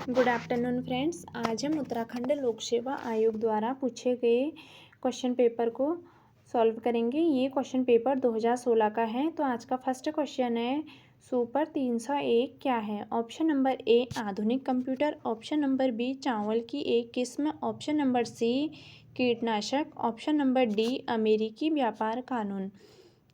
Good afternoon friends. आज हम उत्तराखंड लोक सेवा आयोग द्वारा पूछे गए क्वेश्चन पेपर को सॉल्व करेंगे। ये क्वेश्चन पेपर 2016 का है। तो आज का फर्स्ट क्वेश्चन है, सुपर 301 क्या है? ऑप्शन नंबर ए आधुनिक कंप्यूटर, ऑप्शन नंबर बी चावल की एक किस्म, ऑप्शन नंबर सी कीटनाशक, ऑप्शन नंबर डी अमेरिकी व्यापार कानून।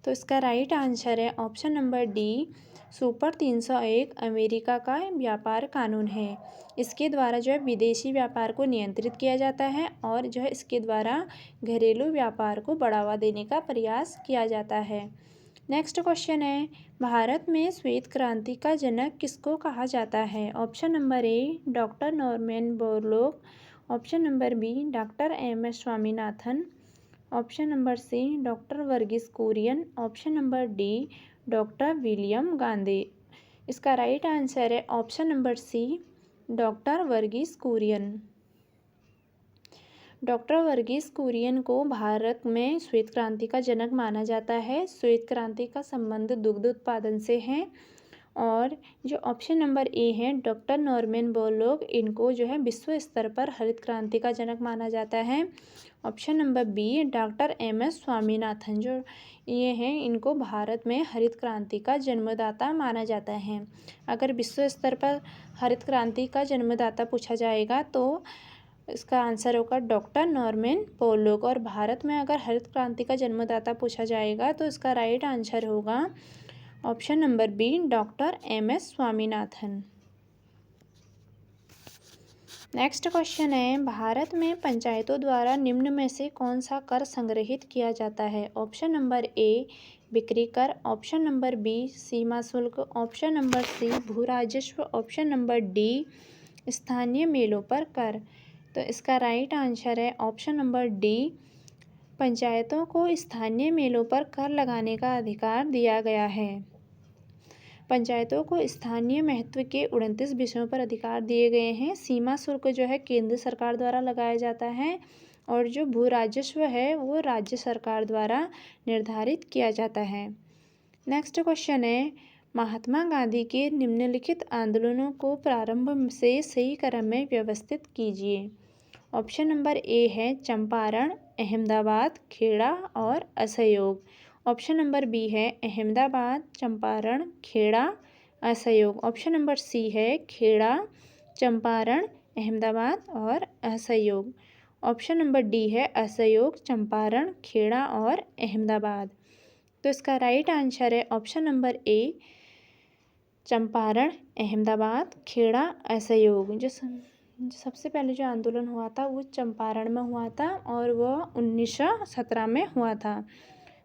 तो इसका राइट आंसर है option number D, super 301 America का व्यापार कानून है। इसके द्वारा जो है विदेशी व्यापार को नियंत्रित किया जाता है और जो है इसके द्वारा घरेलू व्यापार को बढ़ावा देने का प्रयास किया जाता है। नेक्स्ट क्वेश्चन है, भारत में श्वेत क्रांति का जनक किसको कहा जाता है? Option number A doctor Norman Borlaug, option number B doctor M S. Swaminathan, option number C doctor Verghese Kurien, option number D doctor William Gandhi. इसका राइट आंसर है option number C doctor Verghese Kurien. Doctor Verghese Kurien को भारत में श्वेत क्रांति का जनक माना जाता है। श्वेत क्रांति का संबंध दुग्ध उत्पादन से है। और जो ऑप्शन नंबर ए है डॉक्टर नॉर्मन बोरलॉग, इनको जो है विश्व स्तर पर हरित क्रांति का जनक माना जाता है। Option number B doctor M S. Swaminathan, जो ये हैं इनको भारत में हरित क्रांति का जन्मदाता माना जाता है। अगर विश्व स्तर पर हरित क्रांति का जन्मदाता पूछा जाएगा तो इसका आंसर होगा डॉक्टर नॉर्मन बोरलॉग, और भारत में अगर हरित क्रांति का जन्मदाता पूछा जाएगा तो इसका राइट आंसर होगा option number B doctor M S. Swaminathan. Next question है, भारत में पंचायतों द्वारा निम्न में से कौन सा कर संग्रहित किया जाता है? ऑप्शन नंबर ए बिक्री कर, ऑप्शन नंबर बी सीमा शुल्क, ऑप्शन नंबर सी भू राजस्व, ऑप्शन नंबर डी स्थानीय मेलों पर कर। तो इसका राइट आंसर है ऑप्शन नंबर डी, पंचायतों को स्थानीय मेलों पर कर लगाने का अधिकार दिया गया है। पंचायतों को स्थानीय महत्व के 29 विषयों पर अधिकार दिए गए हैं। सीमा शुल्क जो है केंद्र सरकार द्वारा लगाया जाता है और जो भू राजस्व है वो राज्य सरकार द्वारा निर्धारित किया जाता है। नेक्स्ट क्वेश्चन है, महात्मा गांधी के निम्नलिखित आंदोलनों को प्रारंभ से सही क्रम में व्यवस्थित कीजिए। ऑप्शन नंबर ए है चंपारण, अहमदाबाद, खेड़ा और असहयोग। ऑप्शन नंबर बी है अहमदाबाद, चंपारण, खेड़ा, असहयोग। ऑप्शन नंबर सी है खेड़ा, चंपारण, अहमदाबाद और असहयोग। ऑप्शन नंबर डी है असहयोग, चंपारण, खेड़ा और अहमदाबाद। तो इसका राइट आंसर है option number A Champaran, Ahmedabad, Kheda, असहयोग। जो सबसे पहले जो आंदोलन हुआ था वो चंपारण में हुआ था और वह 1917 में हुआ था।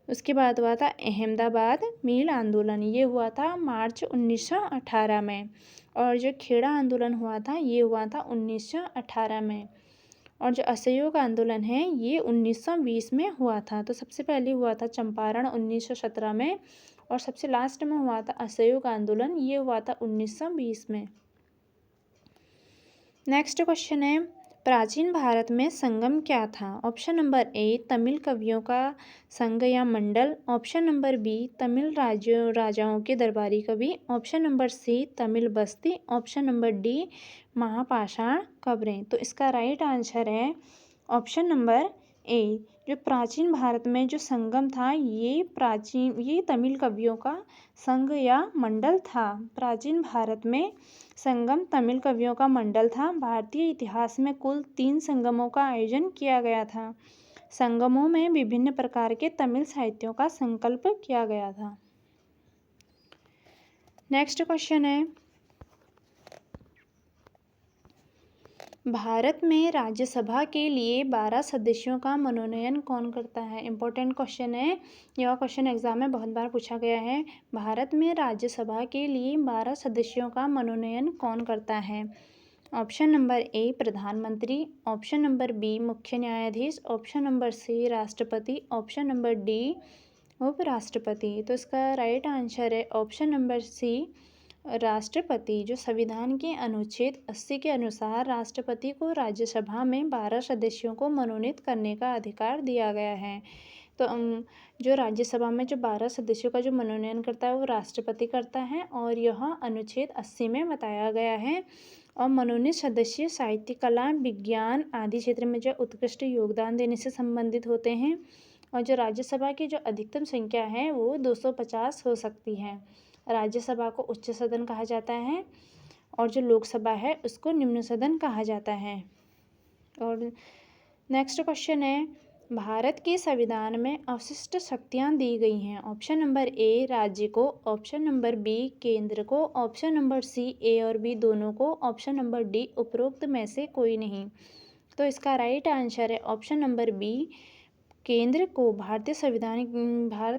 उसके बाद हुआ था अहमदाबाद मील आंदोलन, ये हुआ था मार्च 1918 में। और जो खेड़ा आंदोलन हुआ था ये हुआ था 1918 में। और जो असहयोग आंदोलन है ये 1920 में हुआ था। तो सबसे पहले हुआ था चंपारण 1917 में और सबसे लास्ट में हुआ था असहयोग आंदोलन, ये हुआ था 1920 में। नेक्स्ट क्वेश्चन है, प्राचीन भारत में संगम क्या था? ऑप्शन नंबर ए तमिल कवियों का संघ या मंडल, ऑप्शन नंबर बी तमिल राजाओं के दरबारी कवि, ऑप्शन नंबर सी तमिल बस्ती, ऑप्शन नंबर डी महापाषाण कब्रें। तो इसका राइट आंसर है ऑप्शन नंबर ए, जो प्राचीन भारत में जो संगम था ये तमिल कवियों का संघ या मंडल था। प्राचीन भारत में संगम तमिल कवियों का मंडल था। भारतीय इतिहास में कुल 3 संगमों का आयोजन किया गया था। संगमों में विभिन्न प्रकार के तमिल साहित्यों का संकल्प किया गया था। नेक्स्ट क्वेश्चन है, भारत में राज्यसभा के लिए 12 सदस्यों का मनोनयन कौन करता है? इंपॉर्टेंट क्वेश्चन है, यह क्वेश्चन एग्जाम में बहुत बार पूछा गया है। भारत में राज्यसभा के लिए 12 सदस्यों का मनोनयन कौन करता है? ऑप्शन नंबर ए प्रधानमंत्री, ऑप्शन नंबर बी मुख्य न्यायाधीश, ऑप्शन नंबर सी राष्ट्रपति, ऑप्शन नंबर डी उपराष्ट्रपति। तो इसका राइट आंसर है ऑप्शन नंबर सी राष्ट्रपति। जो संविधान के अनुच्छेद 80 के अनुसार राष्ट्रपति को राज्यसभा में 12 सदस्यों को मनोनीत करने का अधिकार दिया गया है। तो जो राज्यसभा में जो 12 सदस्यों का जो मनोनयन करता है वो राष्ट्रपति करता है, और यह अनुच्छेद 80 में बताया गया है। और मनोनीत सदस्य साहित्य, कला, विज्ञान आदि क्षेत्र में जो उत्कृष्ट योगदान देने से संबंधित होते हैं। और जो राज्यसभा की जो अधिकतम संख्या है वो 250 हो सकती है। राज्यसभा को उच्च सदन कहा जाता है, और जो लोकसभा है उसको निम्न सदन कहा जाता है। और नेक्स्ट क्वेश्चन है, भारत के संविधान में अवशिष्ट शक्तियाँ दी गई हैं। ऑप्शन नंबर ए राज्य को, ऑप्शन नंबर बी केंद्र को, ऑप्शन नंबर सी ए और बी दोनों को, ऑप्शन नंबर डी उपरोक्त में से कोई नहीं। तो इसका राइट आंसर है ऑप्शन नंबर बी केंद्र को। भारत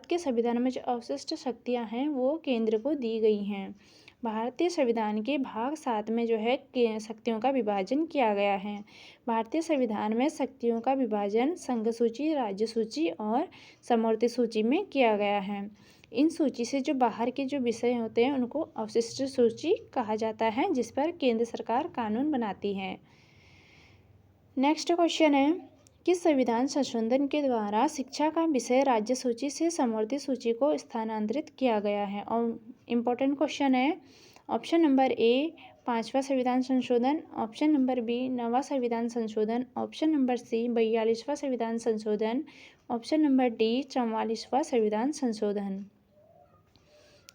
के संविधान में जो अवशिष्ट शक्तियाँ हैं वो केंद्र को दी गई हैं। भारतीय संविधान के भाग 7 में जो है शक्तियों का विभाजन किया गया है। भारतीय संविधान में शक्तियों का विभाजन संघ सूची, राज्य सूची और समवर्ती सूची में किया गया है। इन सूची से जो बाहर के जो विषय होते हैं उनको अवशिष्ट सूची कहा जाता है, जिस पर केंद्र सरकार कानून बनाती है। नेक्स्ट क्वेश्चन है, किस संविधान संशोधन के द्वारा शिक्षा का विषय राज्य सूची से समवर्ती सूची को स्थानांतरित किया गया है। और इम्पोर्टेंट क्वेश्चन है। ऑप्शन नंबर ए 5वां संविधान संशोधन, ऑप्शन नंबर बी 9वां संविधान संशोधन, ऑप्शन नंबर सी 42वां संविधान संशोधन, ऑप्शन नंबर डी 44वां संविधान संशोधन।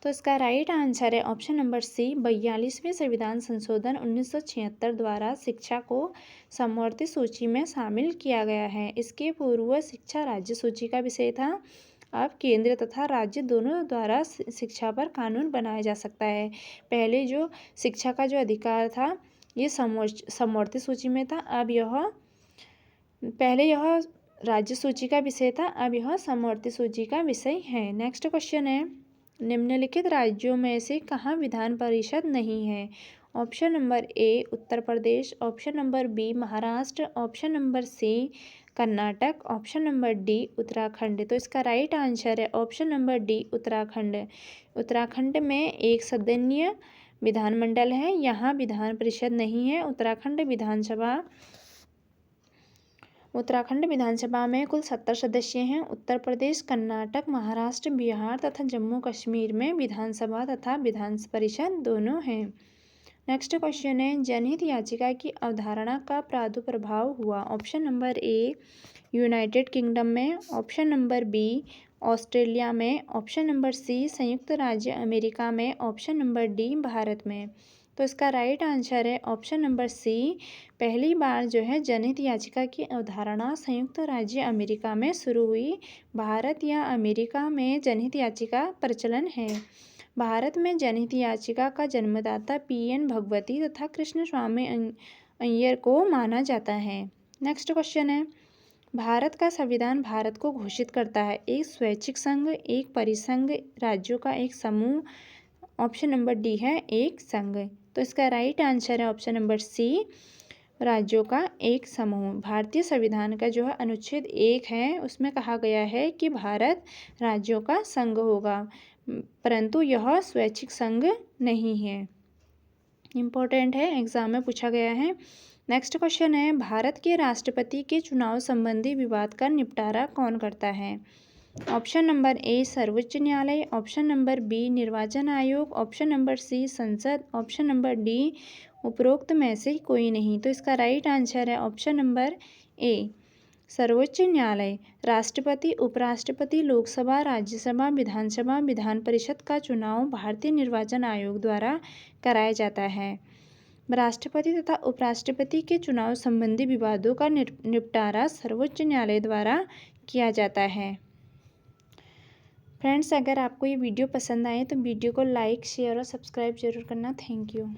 तो इसका राइट आंसर है ऑप्शन नंबर सी 42वें संविधान संशोधन 1976 द्वारा शिक्षा को समवर्ती सूची में शामिल किया गया है। इसके पूर्व शिक्षा राज्य सूची का विषय था। अब केंद्र तथा राज्य दोनों द्वारा शिक्षा पर कानून बनाया जा सकता है। पहले जो शिक्षा का जो अधिकार था ये समवर्ती सूची में था, अब पहले यह राज्य सूची का विषय था, अब यह समवर्ती सूची का विषय है। नेक्स्ट क्वेश्चन है, निम्नलिखित राज्यों में से कहाँ विधान परिषद नहीं है। Option number A Uttar Pradesh, option number B Maharashtra, option number C Karnataka, option number D Uttarakhand. तो इसका राइट आंसर है option number D Uttarakhand. Uttarakhand में एक सदनीय विधानमंडल है, यहाँ विधान परिषद नहीं है। उत्तराखंड विधानसभा में कुल 70 सदस्य हैं। उत्तर प्रदेश, कर्नाटक, महाराष्ट्र, बिहार तथा जम्मू कश्मीर में विधानसभा तथा विधान परिषद दोनों हैं। नेक्स्ट क्वेश्चन है, जनहित याचिका की अवधारणा का प्रादुर्भाव हुआ। ऑप्शन नंबर ए यूनाइटेड किंगडम में, ऑप्शन नंबर बी ऑस्ट्रेलिया में, ऑप्शन नंबर सी संयुक्त राज्य अमेरिका में, ऑप्शन नंबर डी भारत में। तो इसका राइट आंसर है ऑप्शन नंबर सी। पहली बार जो है जनहित याचिका की अवधारणा संयुक्त राज्य अमेरिका में शुरू हुई। भारत या अमेरिका में जनहित याचिका प्रचलन है। भारत में जनहित याचिका का जन्मदाता PN भगवती तथा कृष्ण स्वामी अय्यर को माना जाता है। नेक्स्ट क्वेश्चन है, भारत का संविधान भारत को घोषित करता है एक स्वैच्छिक संघ, एक परिसंघ, राज्यों का एक समूह, ऑप्शन नंबर डी है एक संघ। तो इसका राइट आंसर है ऑप्शन नंबर सी राज्यों का एक समूह। भारतीय संविधान का जो है अनुच्छेद 1 है उसमें कहा गया है कि भारत राज्यों का संघ होगा, परंतु यह स्वैच्छिक संघ नहीं है। इम्पोर्टेंट है, एग्जाम में पूछा गया है। नेक्स्ट क्वेश्चन है, भारत के राष्ट्रपति के चुनाव संबंधी विवाद का निपटारा कौन करता है। ऑप्शन नंबर ए सर्वोच्च न्यायालय, ऑप्शन नंबर बी निर्वाचन आयोग, ऑप्शन नंबर सी संसद, ऑप्शन नंबर डी उपरोक्त में से कोई नहीं। तो इसका राइट आंसर है ऑप्शन नंबर ए सर्वोच्च न्यायालय। राष्ट्रपति, उपराष्ट्रपति, लोकसभा, राज्यसभा, विधानसभा, विधान परिषद का चुनाव भारतीय निर्वाचन आयोग द्वारा कराया जाता है। राष्ट्रपति तथा उपराष्ट्रपति के चुनाव संबंधी विवादों का निपटारा सर्वोच्च न्यायालय द्वारा किया जाता है। फ्रेंड्स, अगर आपको ये वीडियो पसंद आए तो वीडियो को लाइक, शेयर और सब्सक्राइब जरूर करना। Thank you.